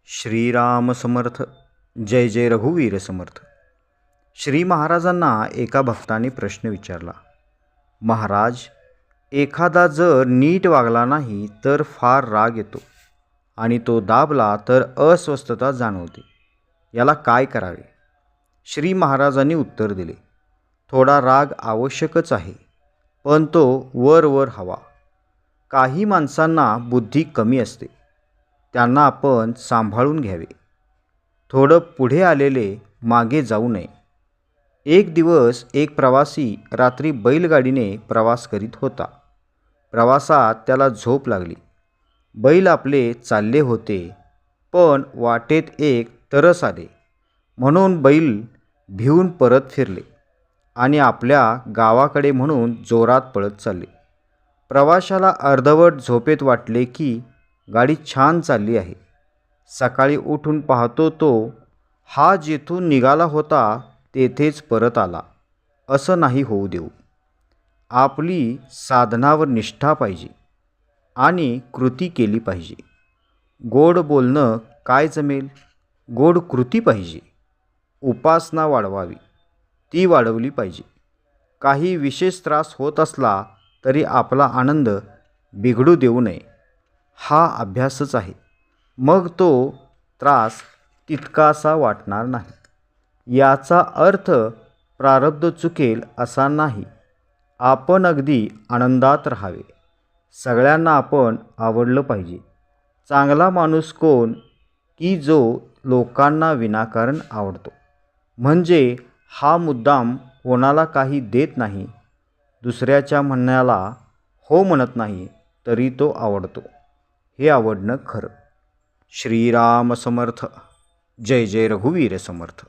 श्रीराम समर्थ. जय जय रघुवीर समर्थ. श्री महाराजांना एका भक्ताने प्रश्न विचारला. महाराज, एखादा जर नीट वागला नाही तर फार राग येतो आणि तो दाबला तर अस्वस्थता जाणवते. याला काय करावे? श्री महाराजांनी उत्तर दिले, थोडा राग आवश्यकच आहे, पण तो वर हवा. काही माणसांना बुद्धी कमी असते, त्यांना आपण सांभाळून घ्यावे. थोडं पुढे आलेले मागे जाऊ नये. एक दिवस एक प्रवासी रात्री बैलगाडीने प्रवास करीत होता. प्रवासात त्याला झोप लागली. बैल आपले चालले होते, पण वाटेत एक तरस आले म्हणून बैल भिवून परत फिरले आणि आपल्या गावाकडे म्हणून जोरात पळत चालले. प्रवाशाला अर्धवट झोपेत वाटले की गाडी छान चालली आहे. सकाळी उठून पाहतो तो हा जेथून निघाला होता तेथेच परत आला. असं नाही होऊ देऊ. आपली साधनावर निष्ठा पाहिजे आणि कृती केली पाहिजे. गोड बोलणं काय जमेल, गोड कृती पाहिजे. उपासना वाढवावी, ती वाढवली पाहिजे. काही विशेष त्रास होत असला तरी आपला आनंद बिघडू देऊ नये. हा अभ्यासच आहे. मग तो त्रास तितकासा वाटणार नाही. याचा अर्थ प्रारब्ध चुकेल असा नाही. आपण अगदी आनंदात राहावे. सगळ्यांना आपण आवडलं पाहिजे. चांगला माणूस कोण की जो लोकांना विनाकारण आवडतो. म्हणजे हा मुद्दाम कोणाला काही देत नाही, दुसऱ्याच्या म्हणण्याला हो म्हणत नाही, तरी तो आवडतो. हे आवडणं खरं. श्रीराम समर्थ. जय जय रघुवीर समर्थ.